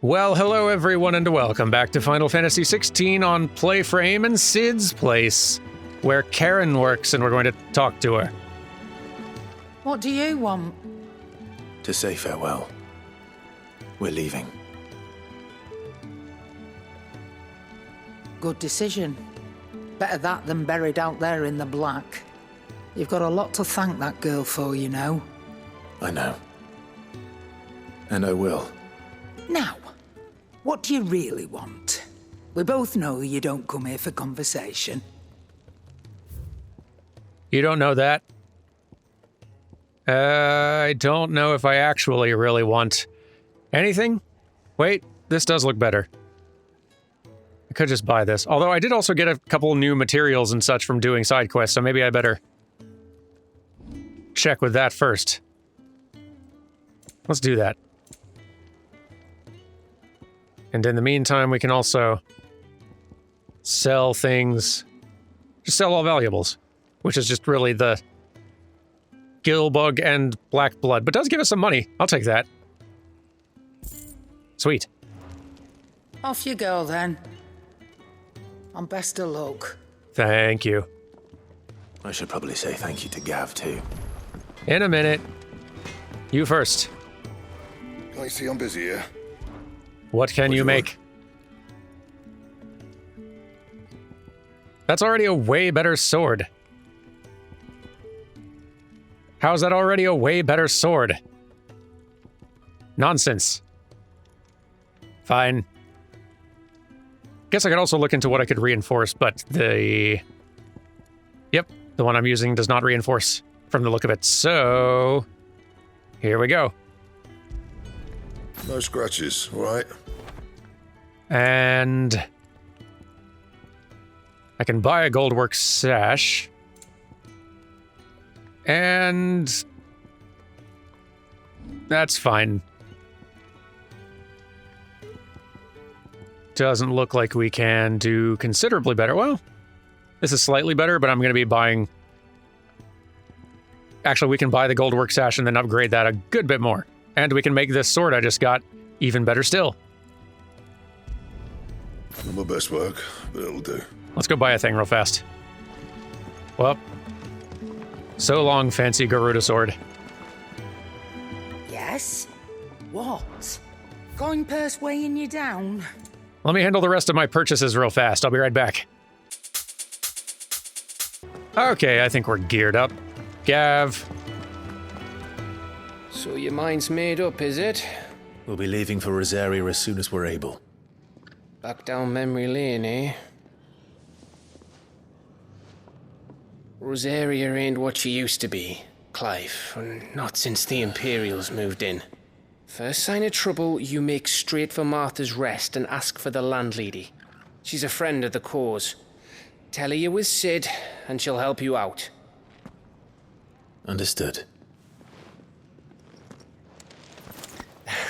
Well, hello everyone and welcome back to Final Fantasy XVI on PlayFrame and Sid's place, where Karen works and we're going to talk to her. What do you want? To say farewell. We're leaving. Good decision. Better that than buried out there in the black. You've got a lot to thank that girl for, you know. I know. And I will. Now, what do you really want? We both know you don't come here for conversation. You don't know that? I don't know if I actually really want anything. Wait, this does look better. I could just buy this. Although I did also get a couple new materials and such from doing side quests, so maybe I better check with that first. Let's do that. And in the meantime, we can also sell things. Just sell all valuables, which is just really the Gilbug and Black Blood, but does give us some money. I'll take that. Sweet. Off you go, then. And best of luck. Thank you. I should probably say thank you to Gav, too. In a minute. You first. I see I'm busy here. What can you make? That's already a way better sword. How's that already a way better sword? Nonsense. Fine. Guess I could also look into what I could reinforce, but the... Yep, the one I'm using does not reinforce from the look of it, so... Here we go. No scratches, all right? And... I can buy a Goldworks sash. And... That's fine. Doesn't look like we can do considerably better. Well, this is slightly better, but I'm going to be buying... Actually, we can buy the Goldworks sash and then upgrade that a good bit more. And we can make this sword I just got even better still. Not my best work, but it'll do. Let's go buy a thing real fast. Well, so long, fancy Garuda sword. Yes? What? Coin purse weighing you down? Let me handle the rest of my purchases real fast. I'll be right back. Okay, I think we're geared up. Gav. So your mind's made up, is it? We'll be leaving for Rosaria as soon as we're able. Back down memory lane, eh? Rosaria ain't what she used to be, Clive. Not since the Imperials moved in. First sign of trouble, you make straight for Martha's Rest and ask for the landlady. She's a friend of the cause. Tell her you're with Sid, and she'll help you out. Understood.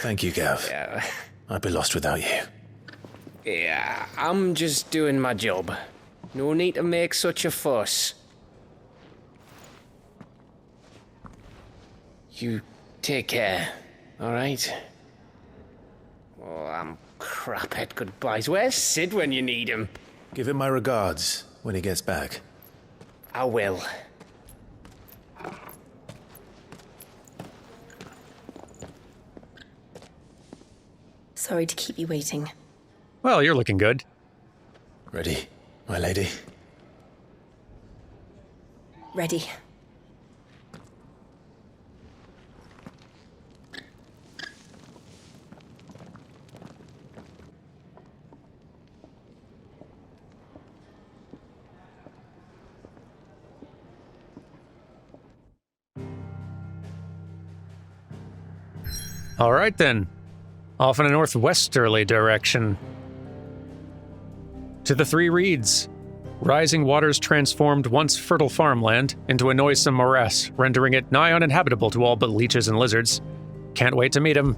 Thank you, Gav. Yeah. I'd be lost without you. Yeah, I'm just doing my job. No need to make such a fuss. You take care, alright? Oh, I'm crap at goodbyes. Where's Sid when you need him? Give him my regards when he gets back. I will. Sorry to keep you waiting. Well, you're looking good. Ready, my lady? Ready. All right, then. Off in a northwesterly direction. To the Three Reeds. Rising waters transformed once fertile farmland into a noisome morass, rendering it nigh uninhabitable to all but leeches and lizards. Can't wait to meet him.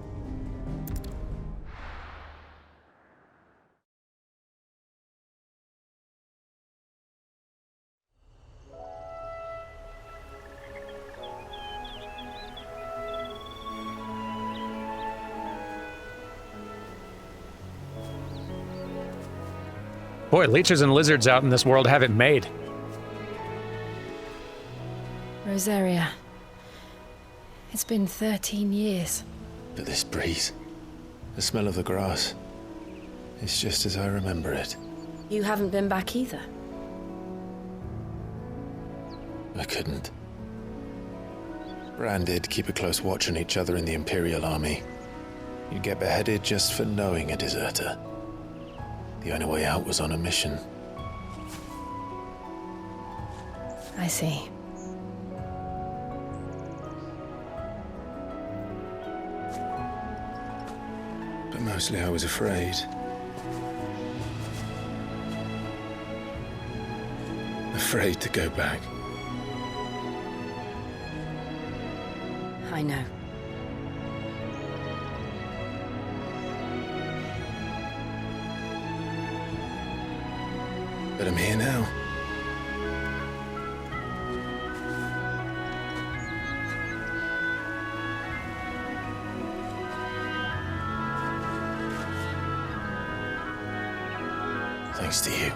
Boy, leeches and lizards out in this world have it made. Rosaria. It's been 13 years. But this breeze, the smell of the grass, it's just as I remember it. You haven't been back either. I couldn't. Branded, keep a close watch on each other in the Imperial Army. You'd get beheaded just for knowing a deserter. The only way out was on a mission. I see. But mostly I was afraid. Afraid to go back. I know. But I'm here now. Thanks to you.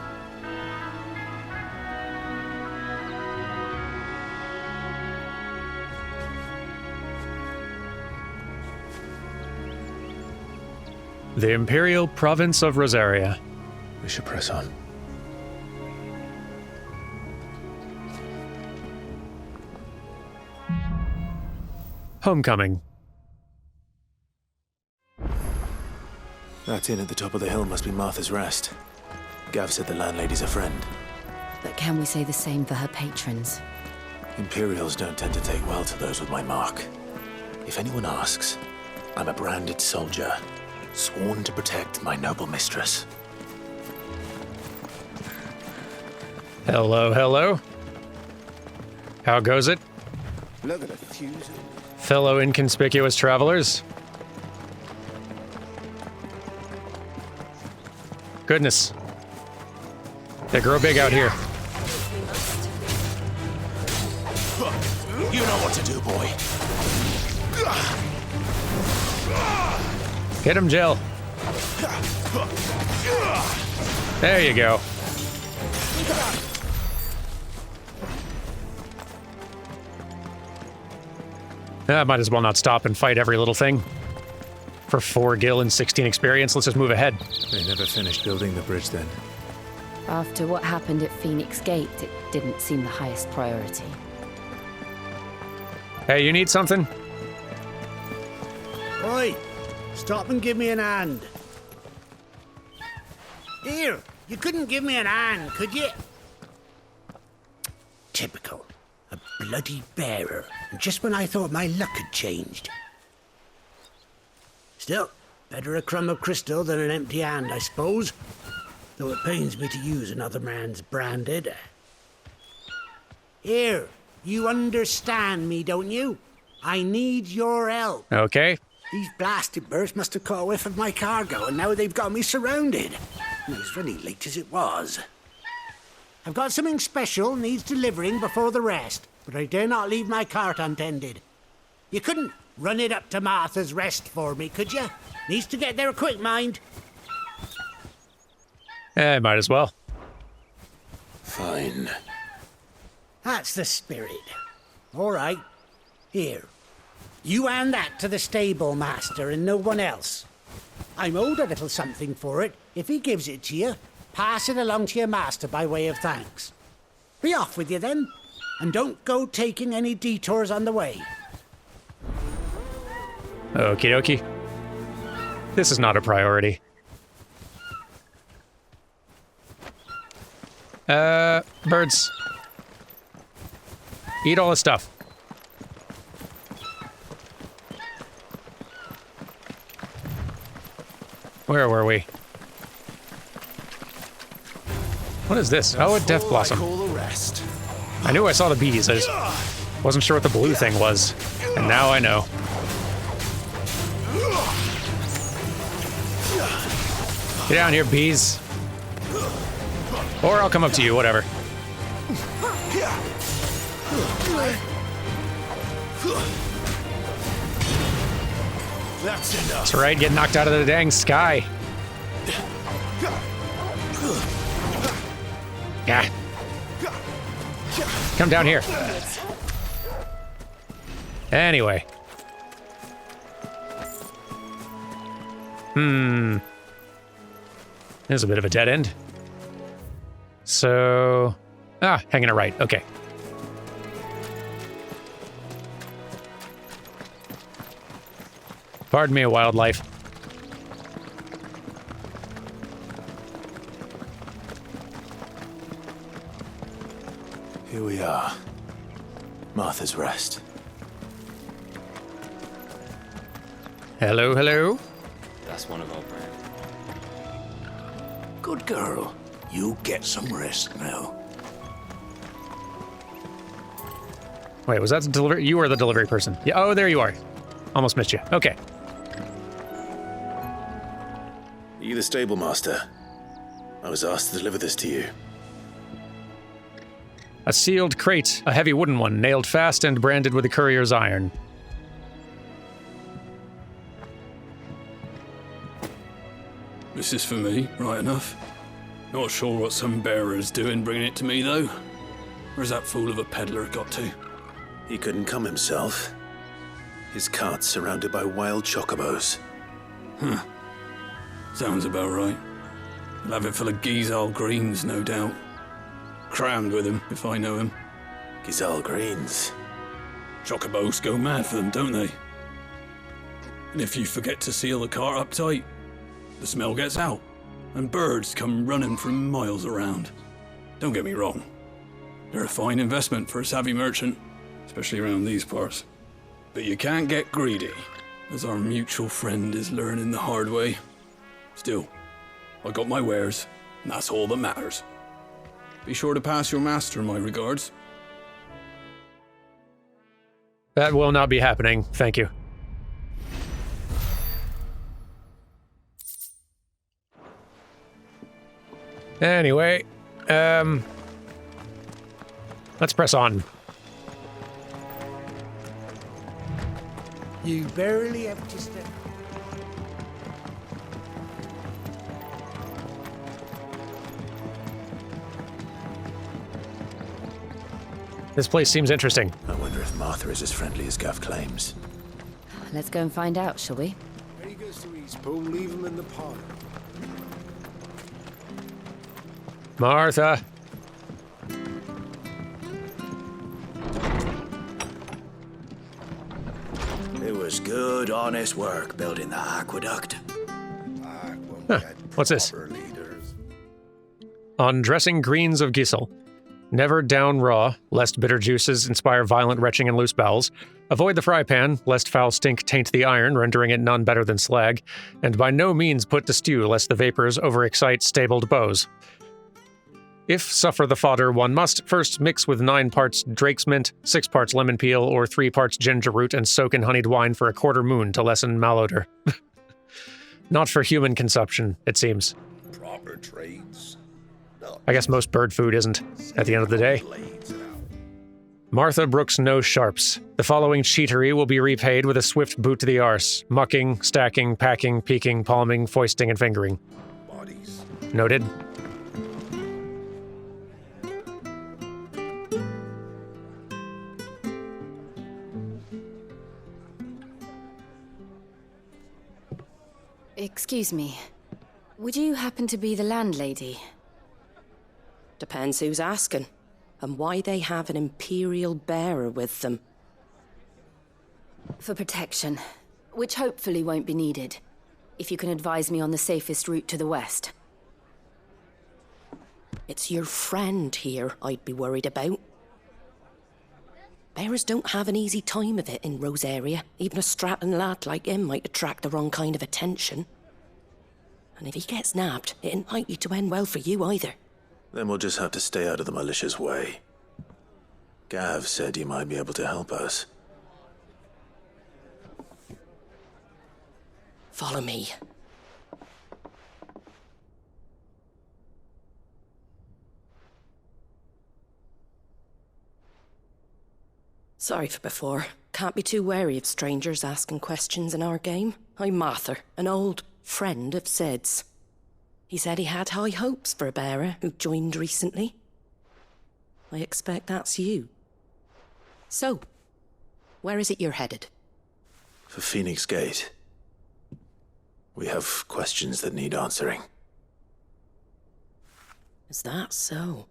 The Imperial Province of Rosaria. We should press on. Homecoming. That inn at the top of the hill must be Martha's Rest. Gav said the landlady's a friend. But can we say the same for her patrons? Imperials don't tend to take well to those with my mark. If anyone asks, I'm a branded soldier, sworn to protect my noble mistress. Hello, hello. How goes it, Look at the fuse. fellow inconspicuous travelers? Goodness. They grow big out here. You know what to do, boy. Hit him, Jill. There you go. I might as well not stop and fight every little thing. For 4 gil and 16 experience, let's just move ahead. They never finished building the bridge then. After what happened at Phoenix Gate, it didn't seem the highest priority. Hey, you need something? Oi! Stop and give me an hand. Here, you couldn't give me an hand, could you? Typical. A bloody bearer. And just when I thought my luck had changed. Still, better a crumb of crystal than an empty hand, I suppose. Though it pains me to use another man's branded. Here, you understand me, don't you? I need your help. Okay. These blasted birds must have caught a whiff of my cargo, and now they've got me surrounded. And it's really late as it was. I've got something special needs delivering before the rest, but I dare not leave my cart untended. You couldn't run it up to Martha's Rest for me, could you? Needs to get there quick, mind. Might as well. Fine. That's the spirit. All right. Here. You hand that to the stable master and no one else. I'm owed a little something for it. If he gives it to you, pass it along to your master by way of thanks. Be off with you then, and don't go taking any detours on the way. Okie dokie. This is not a priority. Birds. Eat all the stuff. Where were we? What is this? Oh, a death blossom. Call the rest. I knew I saw the bees. I just wasn't sure what the blue thing was. And now I know. Get down here, bees. Or I'll come up to you, whatever. That's enough. That's right, get knocked out of the dang sky. Yeah. Come down here. Anyway. There's a bit of a dead end. So... hanging it right. Okay. Pardon me, wildlife. Here we are. Martha's Rest. Hello, hello. That's one of our brand. Good girl. You get some rest now. Wait, was that the delivery? You are the delivery person. Yeah. Oh, there you are. Almost missed you. Okay. Are you the stable master? I was asked to deliver this to you. A sealed crate, a heavy wooden one, nailed fast and branded with a courier's iron. This is for me, right enough. Not sure what some bearer's doing bringing it to me, though. Where's that fool of a peddler got to? He couldn't come himself. His cart's surrounded by wild chocobos. Huh. Sounds about right. He'll have it full of Gizal greens, no doubt. Crammed with him, if I know him. Gizal greens. Chocobos go mad for them, don't they? And if you forget to seal the cart up tight, the smell gets out, and birds come running from miles around. Don't get me wrong. They're a fine investment for a savvy merchant, especially around these parts. But you can't get greedy, as our mutual friend is learning the hard way. Still, I got my wares, and that's all that matters. Be sure to pass your master my regards. That will not be happening, thank you. Anyway, let's press on. You barely have to step. This place seems interesting. I wonder if Martha is as friendly as Gav claims. Let's go and find out, shall we? When he goes to East Pole, leave him in the park. Martha. It was good, honest work building the aqueduct. Huh. What's this? On dressing greens of Gisel. Never down raw, lest bitter juices inspire violent retching and loose bowels. Avoid the fry pan, lest foul stink taint the iron, rendering it none better than slag. And by no means put to stew, lest the vapors overexcite stabled bows. If suffer the fodder, one must first mix with 9 parts drake's mint, 6 parts lemon peel, or 3 parts ginger root, and soak in honeyed wine for a quarter moon to lessen malodor. Not for human consumption, it seems. Proper trades. I guess most bird food isn't, at the end of the day. Martha brooks no sharps. The following cheatery will be repaid with a swift boot to the arse. Mucking, stacking, packing, peeking, palming, foisting, and fingering. Bodies. Noted. Excuse me. Would you happen to be the landlady? Depends who's asking, and why they have an Imperial bearer with them. For protection, which hopefully won't be needed. If you can advise me on the safest route to the west. It's your friend here I'd be worried about. Bearers don't have an easy time of it in Rosaria. Even a Stratton lad like him might attract the wrong kind of attention. And if he gets nabbed, it ain't likely to end well for you either. Then we'll just have to stay out of the malicious way. Gav said you might be able to help us. Follow me. Sorry for before. Can't be too wary of strangers asking questions in our game. I'm Martha, an old friend of Sid's. He said he had high hopes for a bearer who joined recently. I expect that's you. So, where is it you're headed? For Phoenix Gate. We have questions that need answering. Is that so?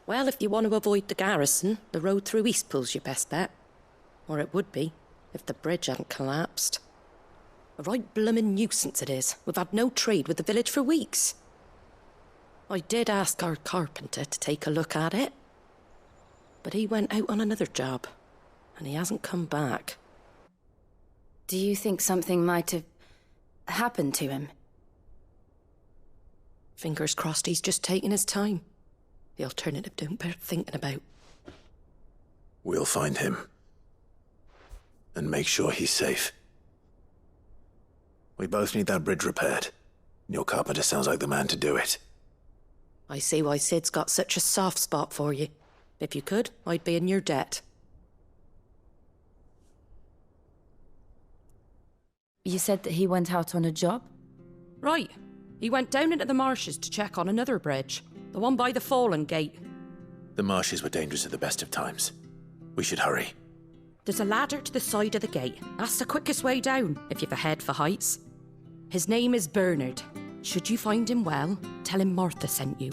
Well, if you want to avoid the garrison, the road through Eastpool's your best bet. Or it would be, if the bridge hadn't collapsed. A right bloomin' nuisance it is. We've had no trade with the village for weeks. I did ask our carpenter to take a look at it. But he went out on another job, and he hasn't come back. Do you think something might have happened to him? Fingers crossed he's just taking his time. The alternative don't bear thinking about. We'll find him. And make sure he's safe. We both need that bridge repaired. Your carpenter sounds like the man to do it. I see why Sid's got such a soft spot for you. If you could, I'd be in your debt. You said that he went out on a job? Right. He went down into the marshes to check on another bridge. The one by the Fallen Gate. The marshes were dangerous at the best of times. We should hurry. There's a ladder to the side of the gate. That's the quickest way down, if you've a head for heights. His name is Bernard. Should you find him well, tell him Martha sent you,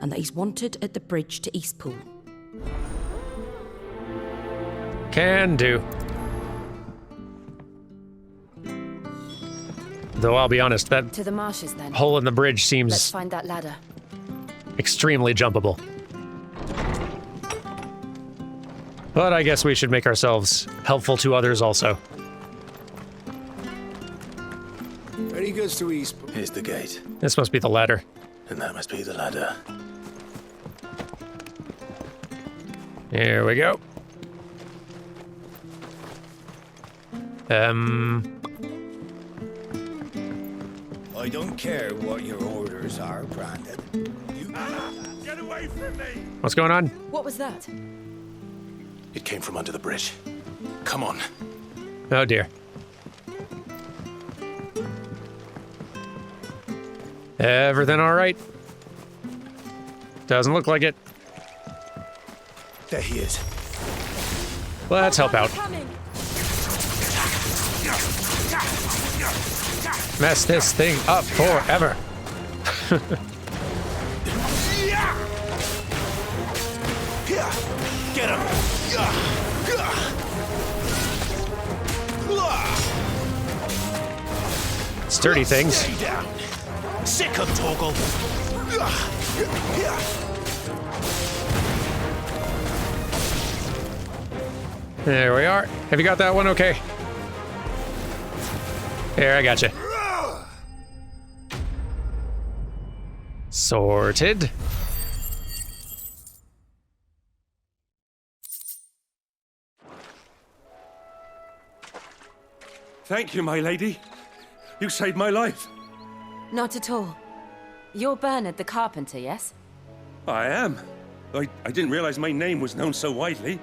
and that he's wanted at the bridge to Eastpool. Can do. Though I'll be honest, that To the marshes, then. hole in the bridge Let's seems find that ladder. extremely jumpable. But I guess we should make ourselves helpful to others also. Ready goes to East. Here's the gate. This must be the ladder. And that must be the ladder. Here we go. I don't care what your orders are, Brandon. Get away from me! What's going on? What was that? It came from under the bridge. Come on. Oh dear. Everything all right? Doesn't look like it. There he is. Let's help out. Mess this thing up forever. Get him! Sturdy things. Stay down. Sick him, Torgal. There we are. Have you got that one okay? Here, I got you. Sorted. Thank you, my lady. You saved my life. Not at all. You're Bernard the carpenter, yes? I am. I didn't realize my name was known so widely.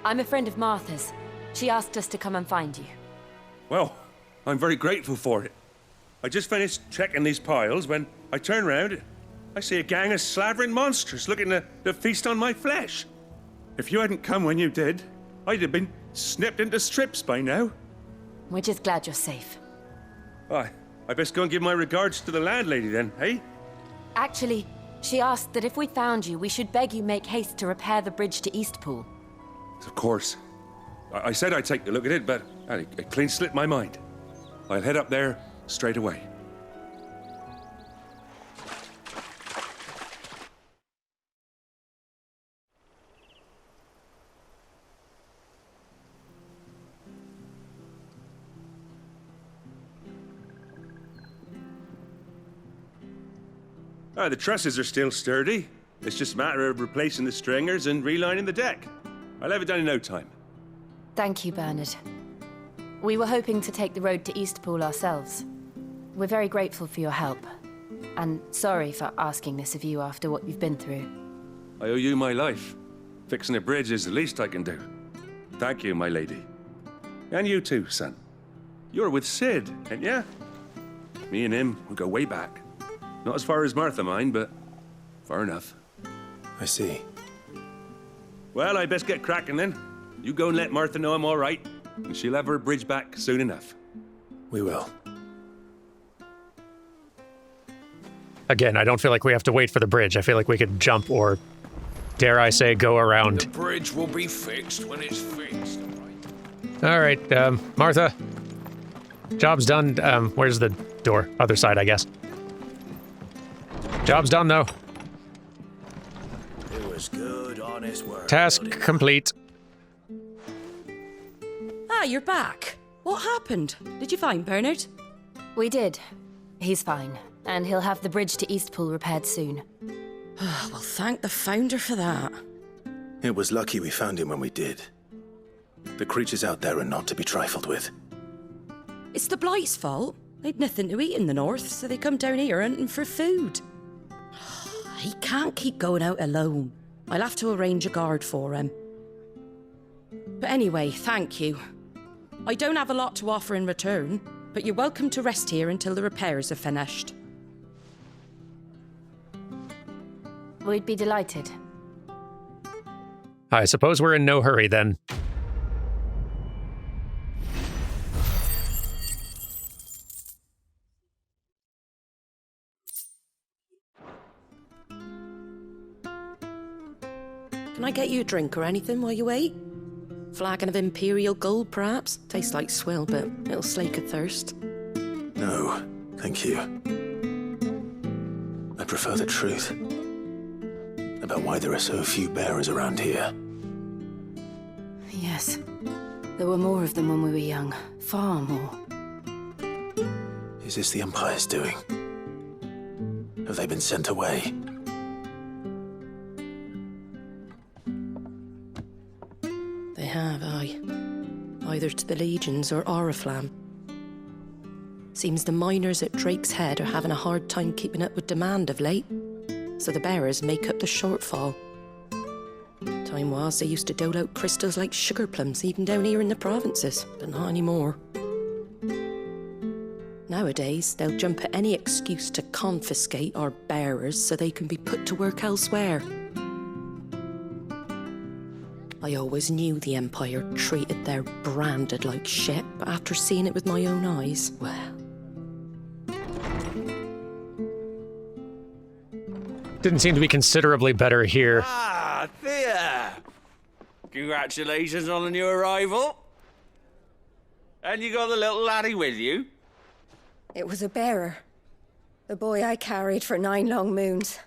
I'm a friend of Martha's. She asked us to come and find you. Well, I'm very grateful for it. I just finished checking these piles when I turn around. I see a gang of slavering monsters looking to feast on my flesh. If you hadn't come when you did, I'd have been snipped into strips by now. We're just glad you're safe. I best go and give my regards to the landlady then, eh? Actually, she asked that if we found you, we should beg you make haste to repair the bridge to Eastpool. Of course. I said I'd take a look at it, but it clean slipped my mind. I'll head up there straight away. The trusses are still sturdy. It's just a matter of replacing the stringers and relining the deck. I'll have it done in no time. Thank you, Bernard. We were hoping to take the road to Eastpool ourselves. We're very grateful for your help. And sorry for asking this of you after what you've been through. I owe you my life. Fixing a bridge is the least I can do. Thank you, my lady. And you too, son. You're with Sid, ain't ya? Me and him will go way back. Not as far as Martha, mind, but far enough. I see. Well, I best get cracking then. You go and let Martha know I'm all right, and she'll have her bridge back soon enough. We will. Again, I don't feel like we have to wait for the bridge. I feel like we could jump or, dare I say, go around. The bridge will be fixed when it's fixed. All right, Martha. Job's done. Where's the door? Other side, I guess. Job's done, though. It was good, honest work. Task buddy. complete. Ah, you're back. What happened? Did you find Bernard? We did. He's fine, and he'll have the bridge to Eastpool repaired soon. Well, thank the Founder for that. It was lucky we found him when we did. The creatures out there are not to be trifled with. It's the Blight's fault. They'd nothing to eat in the north, so they come down here hunting for food. He can't keep going out alone. I'll have to arrange a guard for him. But anyway, thank you. I don't have a lot to offer in return, but you're welcome to rest here until the repairs are finished. We'd be delighted. I suppose we're in no hurry, then. Can I get you a drink or anything while you wait? Flagon of Imperial Gold, perhaps? Tastes like swill, but it'll slake a thirst. No, thank you. I prefer the truth about why there are so few bearers around here. Yes. There were more of them when we were young. Far more. Is this the Empire's doing? Have they been sent away? They have, aye. Either to the Legions or Oriflamme. Seems the miners at Drake's Head are having a hard time keeping up with demand of late, so the bearers make up the shortfall. Time was they used to dole out crystals like sugar plums even down here in the provinces, but not anymore. Nowadays, they'll jump at any excuse to confiscate our bearers so they can be put to work elsewhere. I always knew the Empire treated their branded like shit, but after seeing it with my own eyes, well... Didn't seem to be considerably better here. Ah, Thea! Congratulations on the new arrival. And you got the little laddie with you? It was a bearer. The boy I carried for 9 long moons.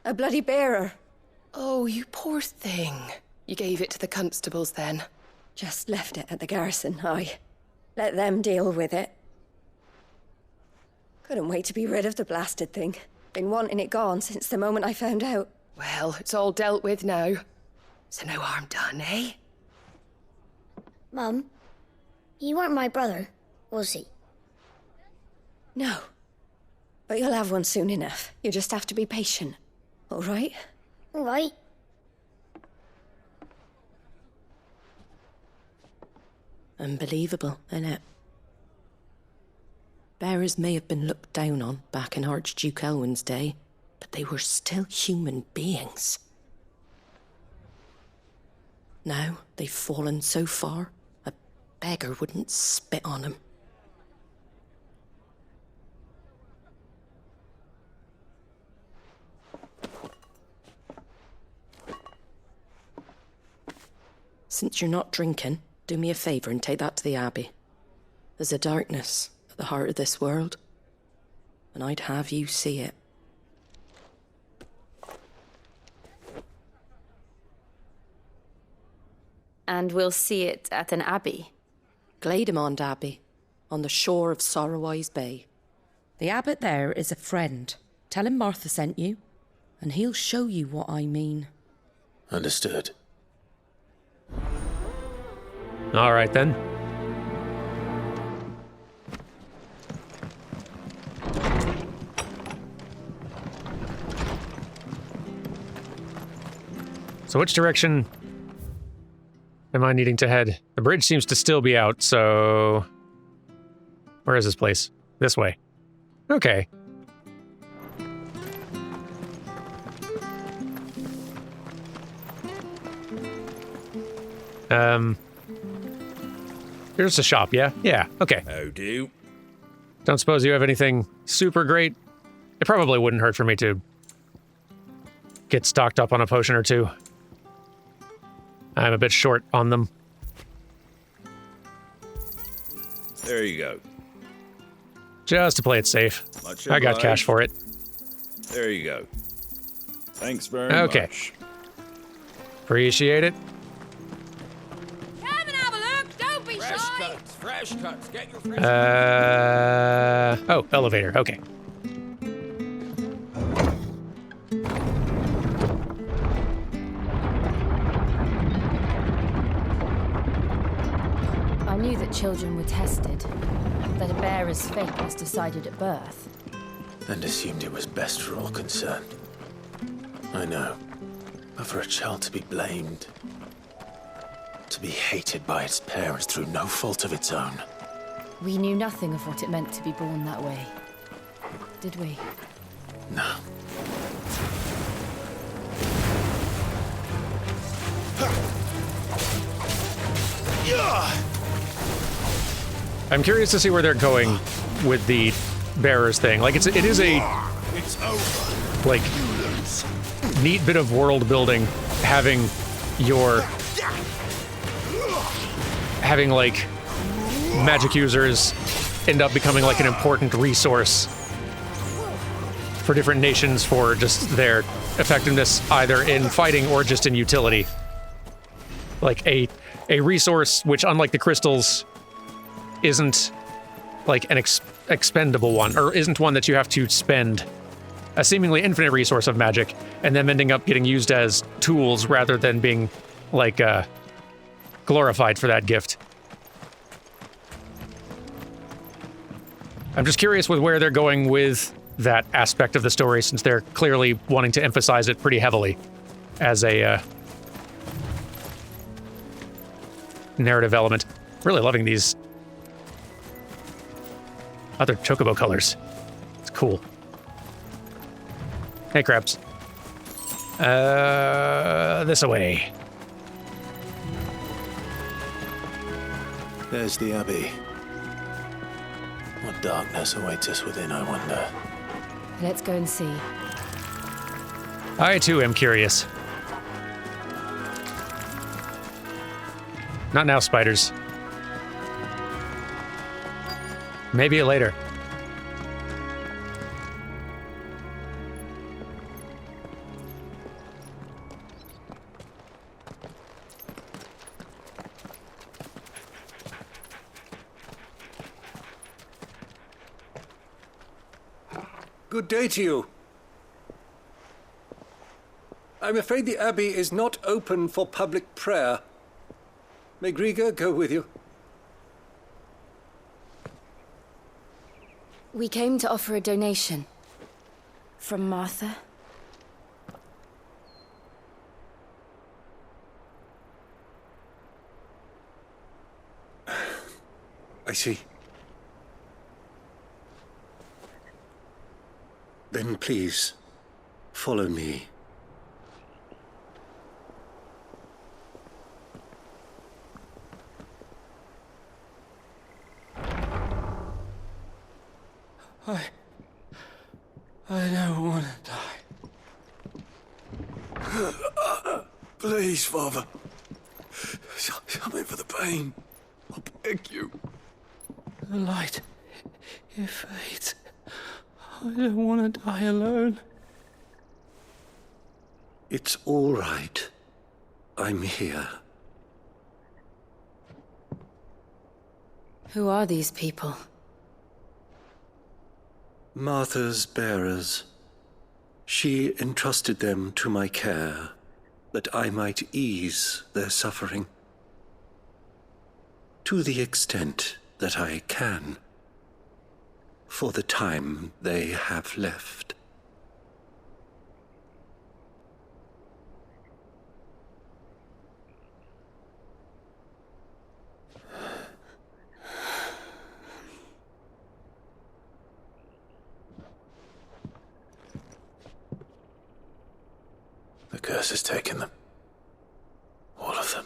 A bloody bearer. Oh, you poor thing. You gave it to the constables then? Just left it at the garrison, aye. Let them deal with it. Couldn't wait to be rid of the blasted thing. Been wanting it gone since the moment I found out. Well, it's all dealt with now. So no harm done, eh? Mum, you weren't my brother, was he? No. But you'll have one soon enough. You just have to be patient. All right? All right. Unbelievable, innit? Bearers may have been looked down on back in Archduke Elwin's day, but they were still human beings. Now they've fallen so far, a beggar wouldn't spit on them. Since you're not drinking, do me a favour and take that to the Abbey. There's a darkness at the heart of this world, and I'd have you see it. And we'll see it at an abbey? Glademond Abbey, on the shore of Sorrowwise Bay. The abbot there is a friend. Tell him Martha sent you, and he'll show you what I mean. Understood. All right, then. So which direction am I needing to head? The bridge seems to still be out, so... Where is this place? This way. Okay. Here's a shop, yeah? Yeah, okay. How do? Don't suppose you have anything super great? It probably wouldn't hurt for me to get stocked up on a potion or two. I'm a bit short on them. There you go. Just to play it safe. Much I got cash obliged. for it. There you go. Thanks very Okay. much. Appreciate it. Come and have a look. Don't be Fresh shy. cuts, fresh cuts. Get your fresh Oh, elevator, okay. I knew that children were tested, that a bearer's fate was decided at birth. And assumed it was best for all concerned. I know. But for a child to be blamed, to be hated by its parents through no fault of its own. We knew nothing of what it meant to be born that way, did we? No. I'm curious to see where they're going with the bearers thing. Like, it is a, like, neat bit of world building having like, magic users end up becoming like an important resource for different nations for just their effectiveness either in fighting or just in utility. Like a resource which, unlike the crystals, isn't like an expendable one, or isn't one that you have to spend a seemingly infinite resource of magic and then ending up getting used as tools rather than being like glorified for that gift. I'm just curious with where they're going with that aspect of the story, since they're clearly wanting to emphasize it pretty heavily as a narrative element. Really loving these other chocobo colors. It's cool. Hey, crabs. This away. There's the Abbey. What darkness awaits us within, I wonder. Let's go and see. I, too, am curious. Not now, spiders. Maybe later. Good day to you. I'm afraid the Abbey is not open for public prayer. May Griga go with you? We came to offer a donation. From Martha. I see. Then please, follow me. I don't want to die. Please, Father. Something for the pain. I'll beg you. The light, it fades. I don't want to die alone. It's all right. I'm here. Who are these people? Martha's bearers. She entrusted them to my care, that I might ease their suffering. To the extent that I can. For the time they have left. The curse has taken them. All of them.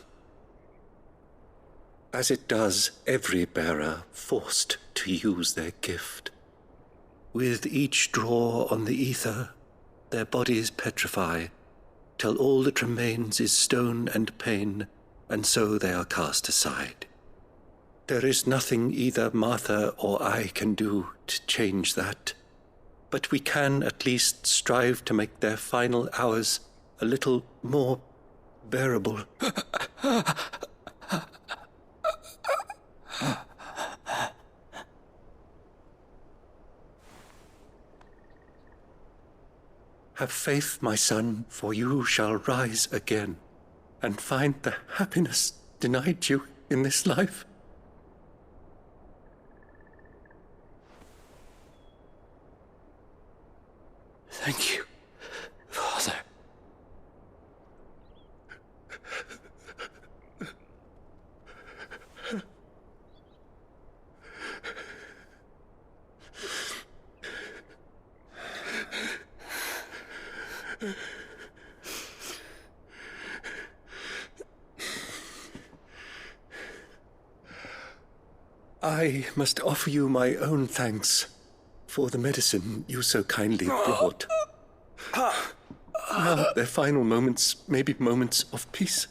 as it does every bearer forced to use their gift. With each draw on the ether, their bodies petrify, till all that remains is stone and pain, and so they are cast aside. There is nothing either Martha or I can do to change that, but we can at least strive to make their final hours a little more bearable. Have faith, my son, for you shall rise again and find the happiness denied you in this life. Thank you, Father. I must offer you my own thanks for the medicine you so kindly brought. Now their final moments may be moments of peace.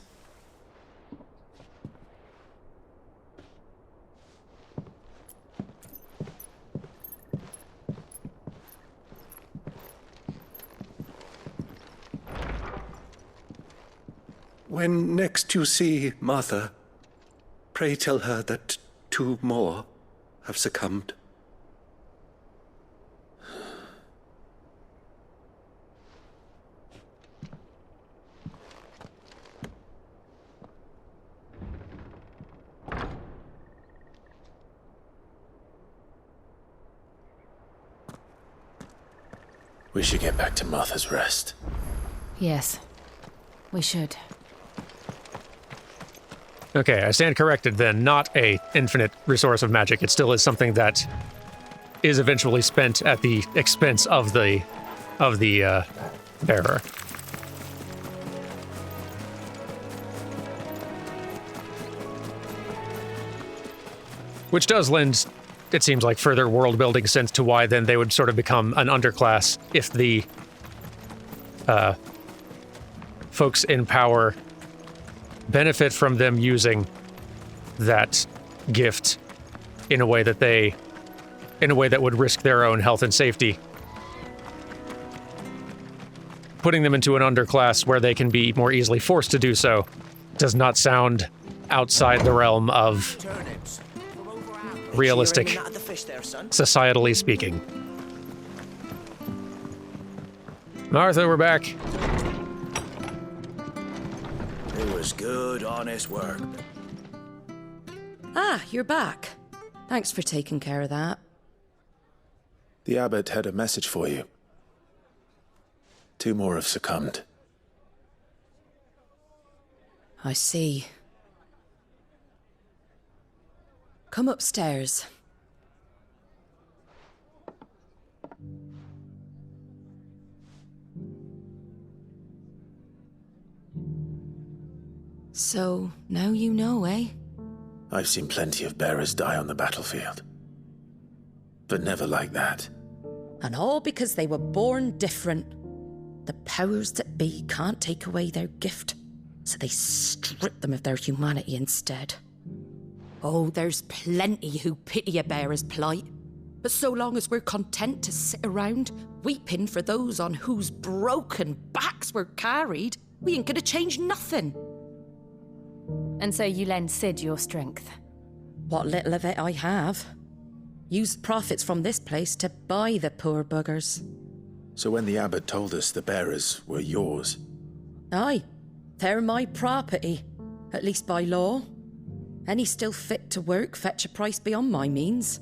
When next you see Martha, pray tell her that 2 more have succumbed. We should get back to Martha's Rest. Yes, we should. Okay, I stand corrected then. Not a infinite resource of magic. It still is something that is eventually spent at the expense of the bearer. Which does lend, it seems like, further world-building sense to why then they would sort of become an underclass if the folks in power benefit from them using that gift in a way that would risk their own health and safety. Putting them into an underclass where they can be more easily forced to do so does not sound outside the realm of realistic, societally speaking. Martha, we're back. It was good, honest work. Ah, you're back. Thanks for taking care of that. The abbot had a message for you. 2 more have succumbed. I see. Come upstairs. So, now you know, eh? I've seen plenty of bearers die on the battlefield. But never like that. And all because they were born different. The powers that be can't take away their gift, so they strip them of their humanity instead. Oh, there's plenty who pity a bearer's plight. But so long as we're content to sit around, weeping for those on whose broken backs we're carried, we ain't gonna change nothing. And so you lend Sid your strength? What little of it I have. Used profits from this place to buy the poor buggers. So when the abbot told us the bearers were yours... Aye, they're my property, at least by law. Any still fit to work fetch a price beyond my means.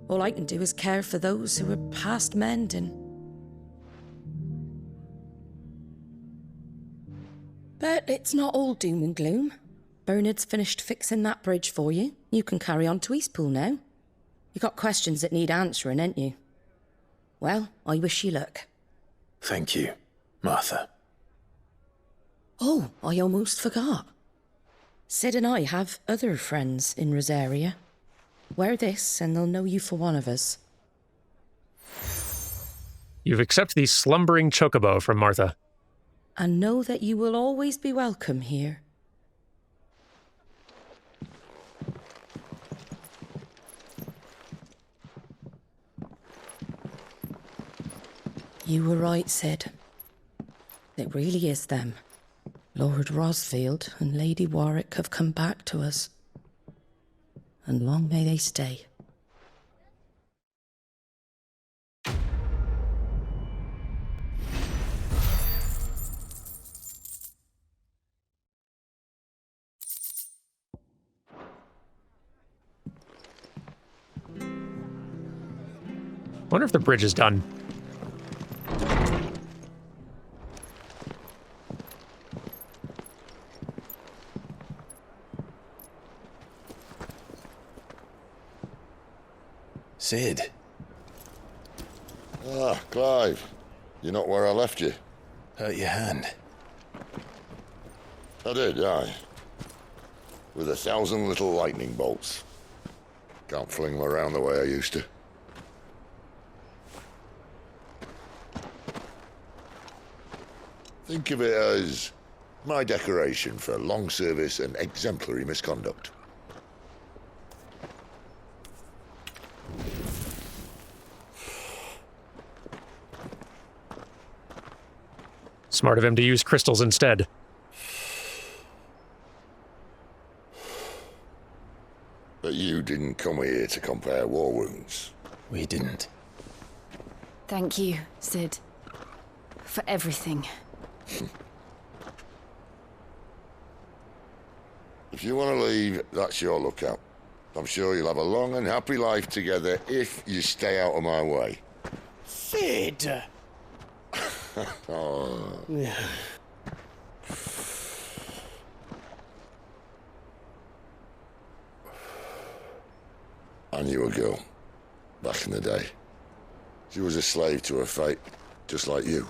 All I can do is care for those who are past mending. But it's not all doom and gloom. Bernard's finished fixing that bridge for you. You can carry on to Eastpool now. You got questions that need answering, ain't you? Well, I wish you luck. Thank you, Martha. Oh, I almost forgot. Sid and I have other friends in Rosaria. Wear this and they'll know you for one of us. You've accepted the slumbering chocobo from Martha. And know that you will always be welcome here. You were right, Sid. It really is them. Lord Rosfield and Lady Warwick have come back to us. And long may they stay. Wonder if the bridge is done. Sid. Ah, Clive. You're not where I left you. Hurt your hand. I did, aye. With 1,000 little lightning bolts. Can't fling them around the way I used to. Think of it as my decoration for long service and exemplary misconduct. Smart of him to use crystals instead. But you didn't come here to compare war wounds. We didn't. Thank you, Sid. For everything. If you want to leave, that's your lookout. I'm sure you'll have a long and happy life together if you stay out of my way. Sid! Oh. I knew a girl, back in the day. She was a slave to her fate, just like you.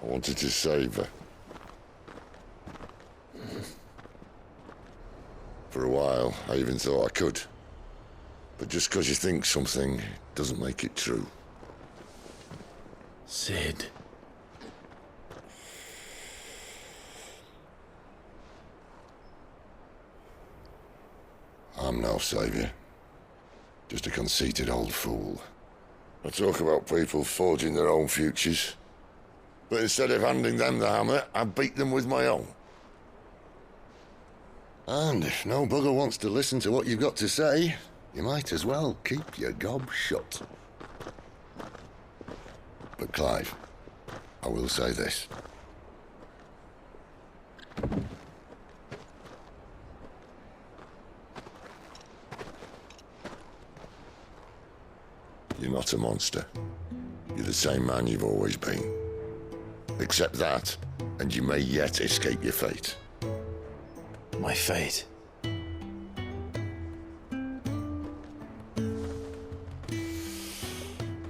I wanted to save her. For a while, I even thought I could. But just because you think something doesn't make it true. Sid. I'm no savior. Just a conceited old fool. I talk about people forging their own futures. But instead of handing them the hammer, I beat them with my own. And if no bugger wants to listen to what you've got to say, you might as well keep your gob shut. But Clive, I will say this. You're not a monster. You're the same man you've always been. Accept that, and you may yet escape your fate. My fate?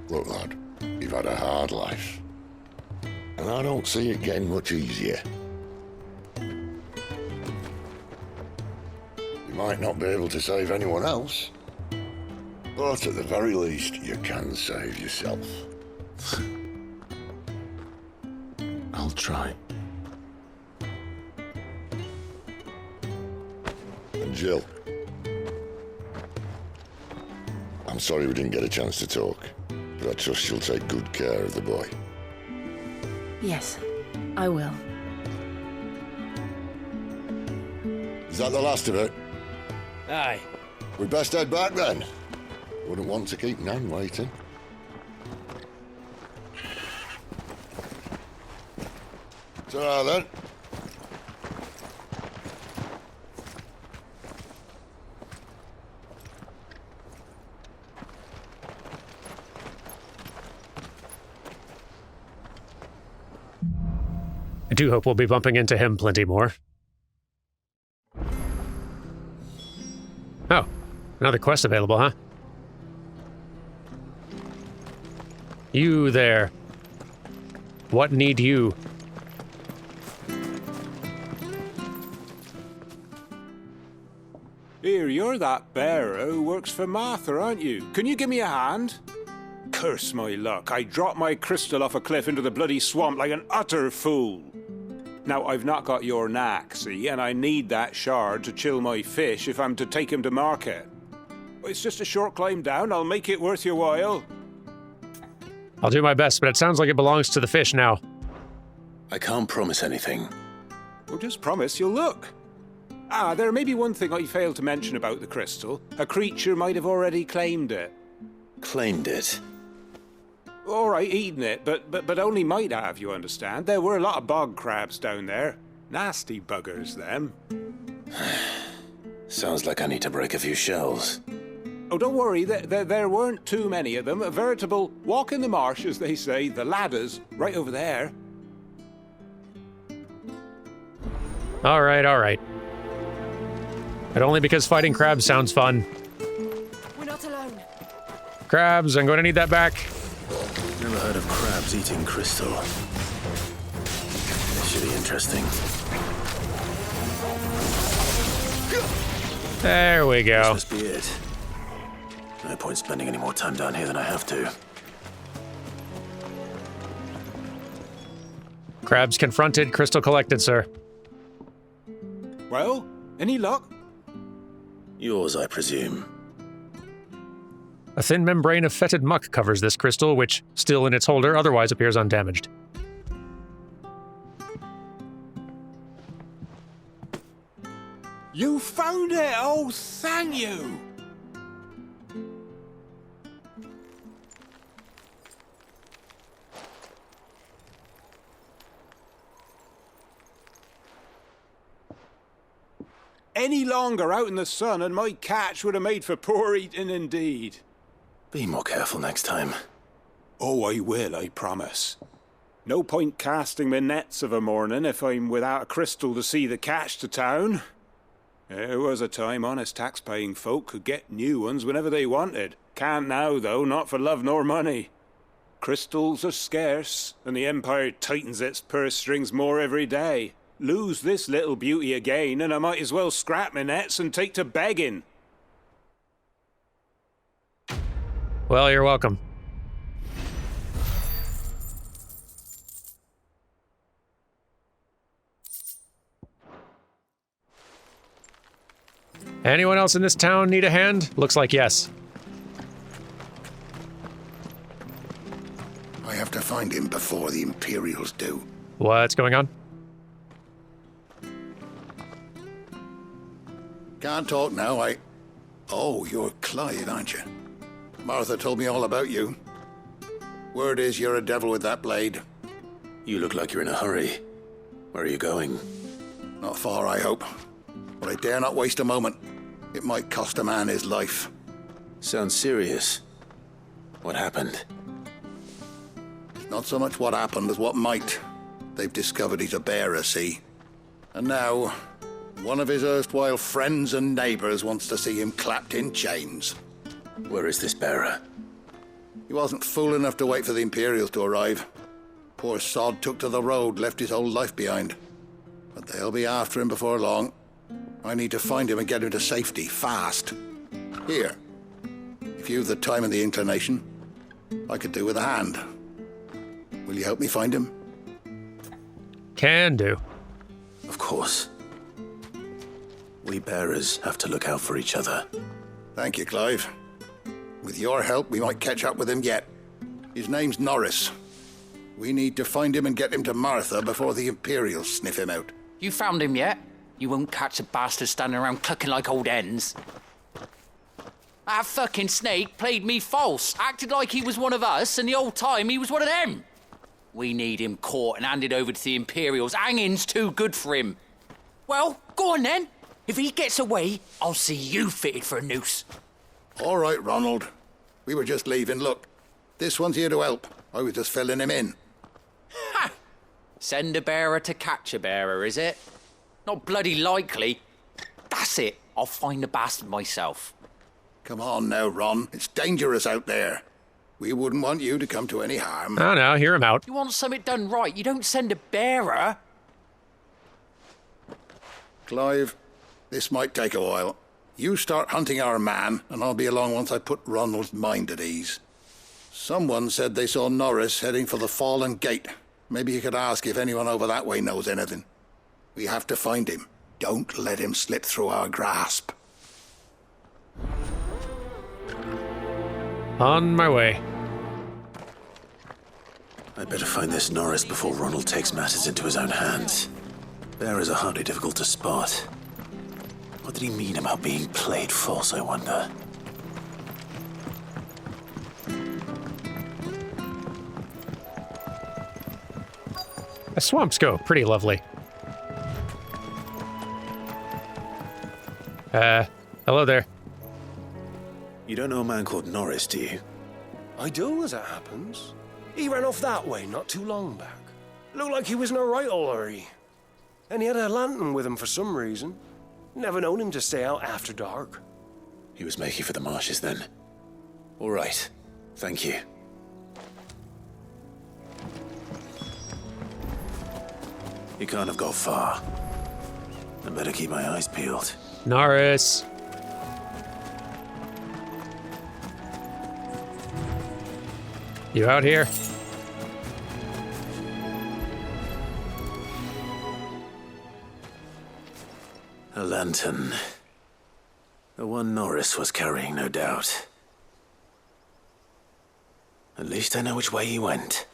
Look, lad, you've had a hard life. And I don't see it getting much easier. You might not be able to save anyone else, but at the very least, you can save yourself. I'll try. And Jill, I'm sorry we didn't get a chance to talk, but I trust she'll take good care of the boy. Yes, I will. Is that the last of it? Aye. We'd best head back then. Wouldn't want to keep Nan waiting. Ta-ra then. I do hope we'll be bumping into him plenty more. Oh, another quest available, huh? You there. What need you? Here, you're that bearer who works for Martha, aren't you? Can you give me a hand? Curse my luck, I dropped my crystal off a cliff into the bloody swamp like an utter fool. Now, I've not got your knack, see, and I need that shard to chill my fish if I'm to take him to market. It's just a short climb down, I'll make it worth your while. I'll do my best, but it sounds like it belongs to the fish now. I can't promise anything. Well, just promise you'll look. There may be one thing I failed to mention about the crystal. A creature might have already claimed it. Claimed it? All right, eaten it, but only might have, you understand. There were a lot of bog crabs down there. Nasty buggers, them. Sounds like I need to break a few shells. Oh, don't worry, there weren't too many of them. A veritable walk in the marsh, as they say. The ladders, right over there. All right. But only because fighting crabs sounds fun. We're not alone. Crabs, I'm going to need that back. Never heard of crabs eating crystal. This should be interesting. There we go. This must be it. No point spending any more time down here than I have to. Crabs confronted, crystal collected, sir. Well, any luck? Yours, I presume. A thin membrane of fetid muck covers this crystal, which, still in its holder, otherwise appears undamaged. You found it! Oh, thank you! Any longer out in the sun and my catch would have made for poor eating indeed. Be more careful next time. Oh, I will, I promise. No point casting my nets of a morning if I'm without a crystal to see the catch to town. There was a time honest tax-paying folk could get new ones whenever they wanted. Can't now, though, not for love nor money. Crystals are scarce, and the Empire tightens its purse strings more every day. Lose this little beauty again, and I might as well scrap my nets and take to begging. Well, you're welcome. Anyone else in this town need a hand? Looks like yes. I have to find him before the Imperials do. What's going on? Can't talk now, Oh, you're Clyde, aren't you? Martha told me all about you. Word is you're a devil with that blade. You look like you're in a hurry. Where are you going? Not far, I hope. But I dare not waste a moment. It might cost a man his life. Sounds serious. What happened? It's not so much what happened as what might. They've discovered he's a bearer, see? And now, one of his erstwhile friends and neighbors wants to see him clapped in chains. Where is this bearer? He wasn't fool enough to wait for the Imperials to arrive. Poor sod took to the road, left his whole life behind. But they'll be after him before long. I need to find him and get him to safety, fast. Here, if you've the time and the inclination, I could do with a hand. Will you help me find him? Can do. Of course. We bearers have to look out for each other. Thank you, Clive. With your help, we might catch up with him yet. His name's Norris. We need to find him and get him to Martha before the Imperials sniff him out. You found him yet? You won't catch a bastard standing around clucking like old hens. That fucking snake played me false, acted like he was one of us, and the whole time he was one of them. We need him caught and handed over to the Imperials. Hanging's too good for him. Well, go on then. If he gets away, I'll see you fitted for a noose. All right, Ronald. We were just leaving. Look, this one's here to help. I was just filling him in. Ha! Send a bearer to catch a bearer, is it? Not bloody likely. That's it. I'll find the bastard myself. Come on now, Ron. It's dangerous out there. We wouldn't want you to come to any harm. Oh, no, hear him out. You want something done right, you don't send a bearer. Clive, this might take a while. You start hunting our man, and I'll be along once I put Ronald's mind at ease. Someone said they saw Norris heading for the Fallen Gate. Maybe you could ask if anyone over that way knows anything. We have to find him. Don't let him slip through our grasp. On my way. I'd better find this Norris before Ronald takes matters into his own hands. Bearers are hardly difficult to spot. What did he mean about being played false, I wonder? The swamps go pretty lovely. Hello there. You don't know a man called Norris, do you? I do, as it happens. He ran off that way not too long back. Looked like he was in a right old hurry. And he had a lantern with him for some reason. Never known him to stay out after dark. He was making for the marshes then. All right. Thank you. He can't have got far. I better keep my eyes peeled. Norris. You out here? A lantern. The one Norris was carrying, no doubt. At least I know which way he went.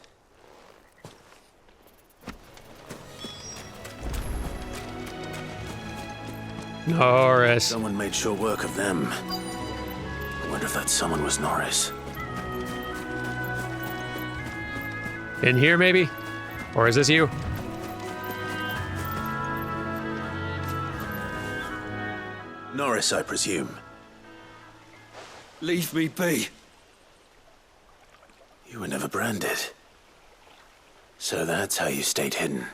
Norris. Someone made short work of them. I wonder if that someone was Norris. In here, maybe? Or is this you? Norris, I presume. Leave me be. You were never branded. So that's how you stayed hidden.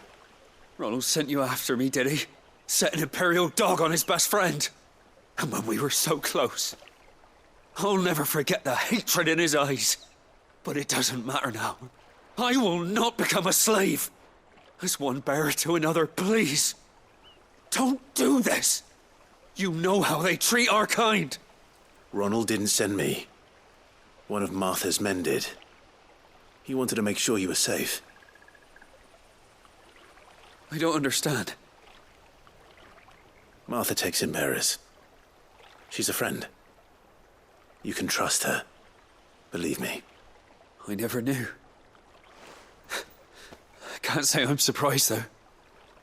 Ronald sent you after me, did he? Set an Imperial dog on his best friend. And when we were so close. I'll never forget the hatred in his eyes. But it doesn't matter now. I will not become a slave. As one bearer to another, please. Don't do this. You know how they treat our kind. Ronald didn't send me. One of Martha's men did. He wanted to make sure you were safe. I don't understand. Martha takes in bearers. She's a friend. You can trust her. Believe me. I never knew. I can't say I'm surprised, though.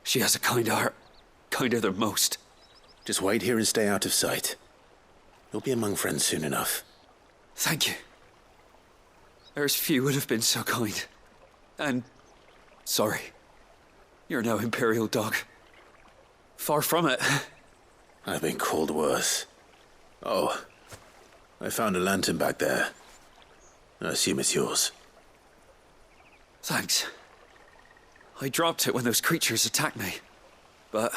She has a kind heart. Kinder than most. Just wait here and stay out of sight. You'll be among friends soon enough. Thank you. There's few would have been so kind. And sorry. You're no Imperial dog. Far from it. I've been called worse. Oh, I found a lantern back there. I assume it's yours. Thanks. I dropped it when those creatures attacked me. But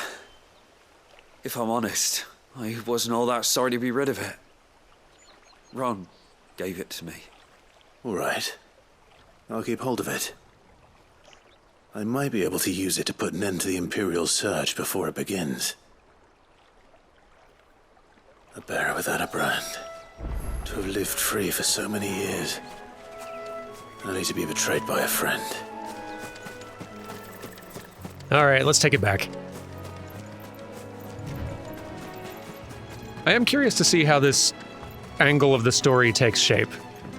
if I'm honest, I wasn't all that sorry to be rid of it. Ron gave it to me. All right. I'll keep hold of it. I might be able to use it to put an end to the Imperial surge before it begins. A bearer without a brand. To have lived free for so many years. Only to be betrayed by a friend. All right, let's take it back. I am curious to see how this angle of the story takes shape.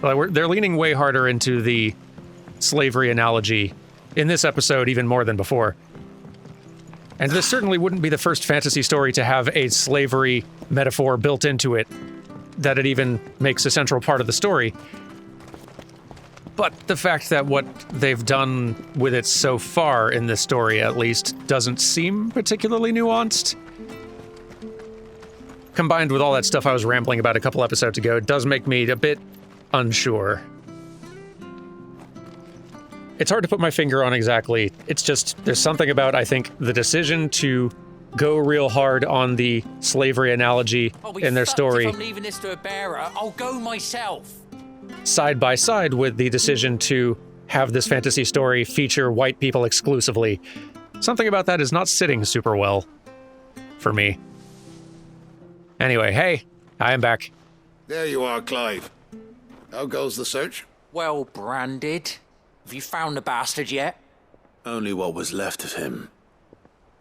They're leaning way harder into the slavery analogy in this episode, even more than before. And this certainly wouldn't be the first fantasy story to have a slavery metaphor built into it, that it even makes a central part of the story. But the fact that what they've done with it so far in this story, at least, doesn't seem particularly nuanced. Combined with all that stuff I was rambling about a couple episodes ago, it does make me a bit unsure. It's hard to put my finger on exactly. It's just, there's something about, I think, the decision to go real hard on the slavery analogy in their story. If I'm leaving this to a bearer, I'll go myself. side by side with the decision to have this fantasy story feature white people exclusively. Something about that is not sitting super well for me. Anyway, hey, I am back. There you are, Clive. How goes the search? Well branded. Have you found the bastard yet? Only what was left of him.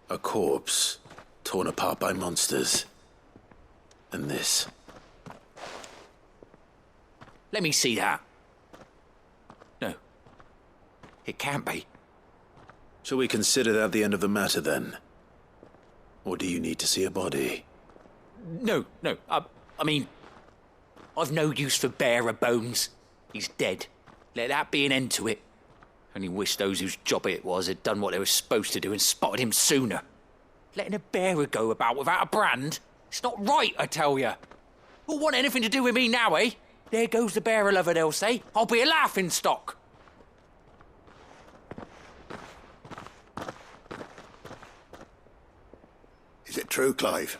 A corpse, torn apart by monsters. And this. Let me see that. No. It can't be. Shall we consider that the end of the matter, then? Or do you need to see a body? No. I mean, I've no use for bearer bones. He's dead. Let that be an end to it. Only wish those whose job it was had done what they were supposed to do and spotted him sooner. Letting a bearer go about without a brand? It's not right, I tell you. Who'll want anything to do with me now, eh? There goes the bearer lover, they'll say. I'll be a laughing stock. Is it true, Clive?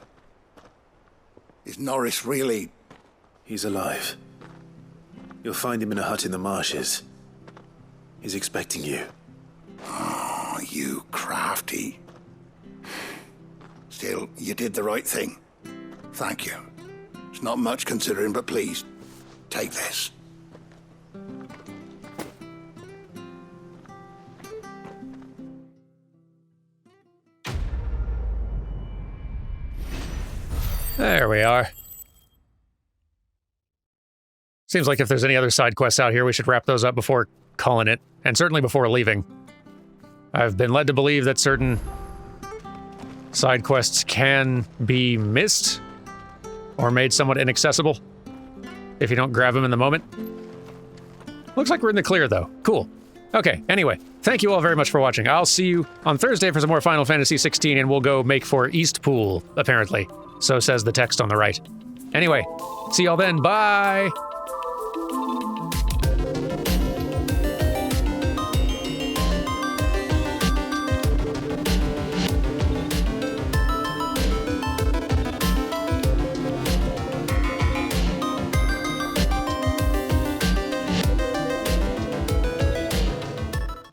Is Norris really... He's alive. You'll find him in a hut in the marshes. He's expecting you. Oh, you crafty. Still, you did the right thing. Thank you. It's not much considering, but please, take this. There we are. Seems like if there's any other side quests out here, we should wrap those up before calling it, and certainly before leaving. I've been led to believe that certain side quests can be missed or made somewhat inaccessible if you don't grab them in the moment. Looks like we're in the clear, though. Cool. Okay, anyway, thank you all very much for watching. I'll see you on Thursday for some more Final Fantasy XVI, and we'll go make for Eastpool, apparently. So says the text on the right. Anyway, see y'all then. Bye!